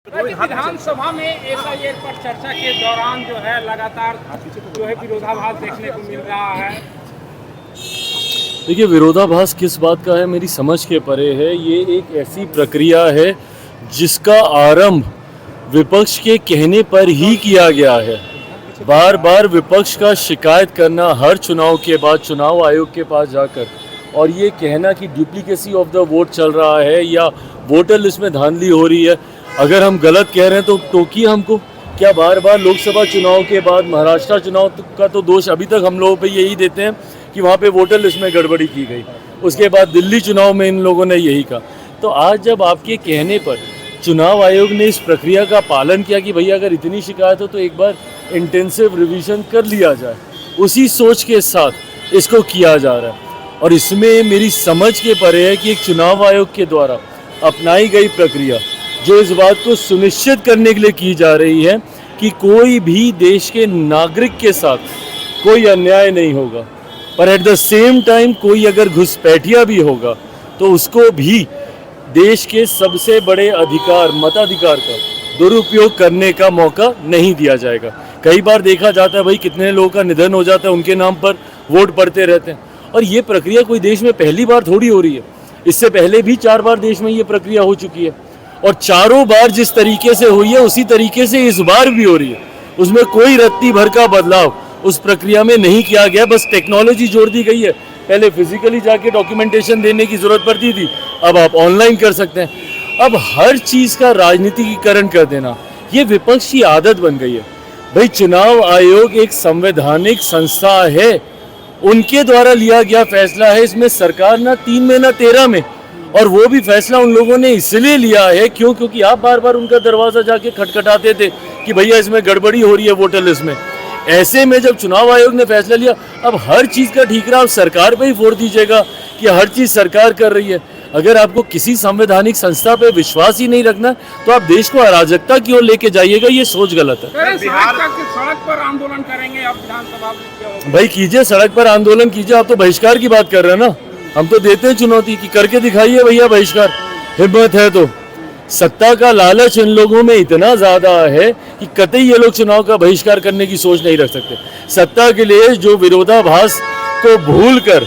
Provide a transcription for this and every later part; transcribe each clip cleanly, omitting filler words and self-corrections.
विधानसभा में एसआईआर पर चर्चा के दौरान जो है लगातार जो है विरोधाभास देखने को मिल रहा है। देखिए, विरोधाभास किस बात का है मेरी समझ के परे है। ये एक ऐसी प्रक्रिया है जिसका आरंभ विपक्ष के कहने पर ही किया गया है। बार बार विपक्ष का शिकायत करना हर चुनाव के बाद चुनाव आयोग के पास जाकर और ये कहना कि डुप्लीकेसी ऑफ द वोट चल रहा है या वोटर लिस्ट में धांधली हो रही है। अगर हम गलत कह रहे हैं तो टोकिए हमको। क्या बार बार लोकसभा चुनाव के बाद महाराष्ट्र चुनाव का तो दोष अभी तक हम लोगों पे यही देते हैं कि वहाँ पे वोटर लिस्ट में गड़बड़ी की गई। उसके बाद दिल्ली चुनाव में इन लोगों ने यही कहा। तो आज जब आपके कहने पर चुनाव आयोग ने इस प्रक्रिया का पालन किया कि भैया अगर इतनी शिकायत हो तो एक बार इंटेंसिव रिवीजन कर लिया जाए, उसी सोच के साथ इसको किया जा रहा है। और इसमें मेरी समझ के परे है कि एक चुनाव आयोग के द्वारा अपनाई गई प्रक्रिया जो इस बात को सुनिश्चित करने के लिए की जा रही है कि कोई भी देश के नागरिक के साथ कोई अन्याय नहीं होगा, पर एट द सेम टाइम कोई अगर घुसपैठिया भी होगा तो उसको भी देश के सबसे बड़े अधिकार मताधिकार का दुरुपयोग करने का मौका नहीं दिया जाएगा। कई बार देखा जाता है भाई कितने लोगों का निधन हो जाता है, उनके नाम पर वोट पड़ते रहते हैं। और ये प्रक्रिया कोई देश में पहली बार थोड़ी हो रही है। इससे पहले भी 4 बार देश में ये प्रक्रिया हो चुकी है और चारों बार जिस तरीके से हुई है उसी तरीके से इस बार भी हो रही है। उसमें कोई रत्ती भर का बदलाव उस प्रक्रिया में नहीं किया गया, बस टेक्नोलॉजी जोड़ दी गई है। पहले फिजिकली जाके डॉक्यूमेंटेशन देने की जरूरत पड़ती थी, अब आप ऑनलाइन कर सकते हैं। अब हर चीज़ का राजनीतिकीकरण कर देना ये विपक्ष की आदत बन गई है। भाई चुनाव आयोग एक संवैधानिक संस्था है, उनके द्वारा लिया गया फैसला है। इसमें सरकार ना 3 में ना 13 में, और वो भी फैसला उन लोगों ने इसलिए लिया है क्योंकि आप बार बार उनका दरवाजा जाके खटखटाते थे कि भैया इसमें गड़बड़ी हो रही है वोटर लिस्ट में। ऐसे में जब चुनाव आयोग ने फैसला लिया, अब हर चीज़ का ठीकरा सरकार पे ही फोड़ दीजिएगा कि हर चीज़ सरकार कर रही है। अगर आपको किसी संवैधानिक संस्था पे विश्वास ही नहीं रखना तो आप देश को अराजकता की ओर लेके जाइएगा, ये सोच गलत है। सड़क पर आंदोलन करेंगे आप विधानसभा? भाई कीजिए, सड़क पर आंदोलन कीजिए। आप तो बहिष्कार की बात कर रहे हैं ना, हम तो देते हैं चुनौती कि करके दिखाइए भैया बहिष्कार, हिम्मत है तो। सत्ता का लालच इन लोगों में इतना ज्यादा है कि कतई ये लोग चुनाव का बहिष्कार करने की सोच नहीं रख सकते। सत्ता के लिए जो विरोधाभास को भूलकर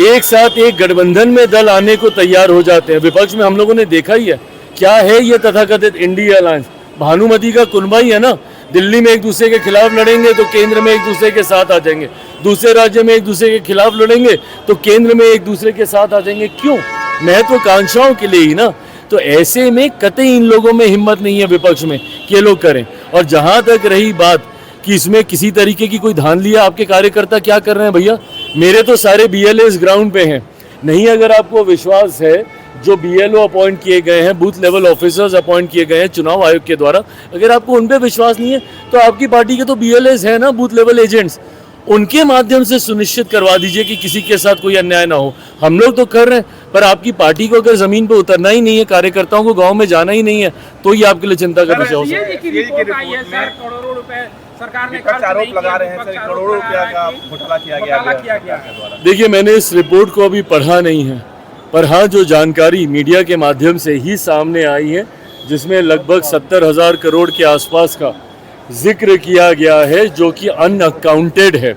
एक साथ एक गठबंधन में दल आने को तैयार हो जाते हैं। विपक्ष में हम लोगों ने देखा ही है क्या है ये तथाकथित इंडिया अलायंस। भानुमति का कुनबा ही है ना। दिल्ली में एक दूसरे के खिलाफ लड़ेंगे तो केंद्र में एक दूसरे के साथ आ जाएंगे, दूसरे राज्य में एक दूसरे के खिलाफ लड़ेंगे तो केंद्र में एक दूसरे के साथ आ जाएंगे। क्यों? महत्वाकांक्षाओं के लिए ही ना। तो ऐसे में कतई इन लोगों में हिम्मत नहीं है विपक्ष में कि ये लोग करें। और जहां तक रही बात कि इसमें किसी तरीके की कोई धांधली है, आपके कार्यकर्ता क्या कर रहे हैं भैया? मेरे तो सारे BLAs ग्राउंड पे हैं। नहीं अगर आपको विश्वास है, जो BLO अपॉइंट किए गए हैं, बूथ लेवल ऑफिसर्स अपॉइंट किए गए हैं चुनाव आयोग के द्वारा, अगर आपको उन पे विश्वास नहीं है तो आपकी पार्टी के तो BLAs हैं ना, बूथ लेवल एजेंट्स, उनके माध्यम से सुनिश्चित करवा दीजिए कि किसी के साथ कोई अन्याय ना हो। हम लोग तो कर रहे हैं, पर आपकी पार्टी को अगर जमीन पे उतरना ही नहीं है, कार्यकर्ताओं को गांव में जाना ही नहीं है, तो ये आपके लिए चिंता का विषय हो सकता है। करोड़ों रुपए सरकार ने आरोप लगा रहे हैं सर, करोड़ों रुपया का घोटाला किया गया। देखिए, मैंने इस रिपोर्ट को अभी पढ़ा नहीं है, पर हाँ जो जानकारी मीडिया के माध्यम से ही सामने आई है जिसमें लगभग 70,000 करोड़ के आसपास का जिक्र किया गया है जो कि अनअकाउंटेड है।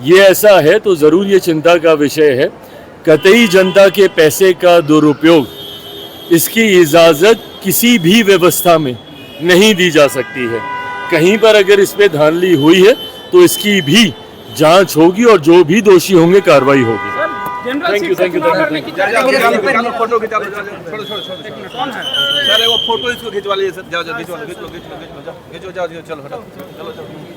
ये ऐसा है तो ज़रूर ये चिंता का विषय है। कतई जनता के पैसे का दुरुपयोग, इसकी इजाज़त किसी भी व्यवस्था में नहीं दी जा सकती है। कहीं पर अगर इस पे धांधली हुई है तो इसकी भी जांच होगी और जो भी दोषी होंगे कार्रवाई होगी। Thank you. फोटो खिंचा लो, छोड़ो सर, वो फोटो इसको खिंचवा लीजिए सर। जाओ, चलो हटाओ, चलो।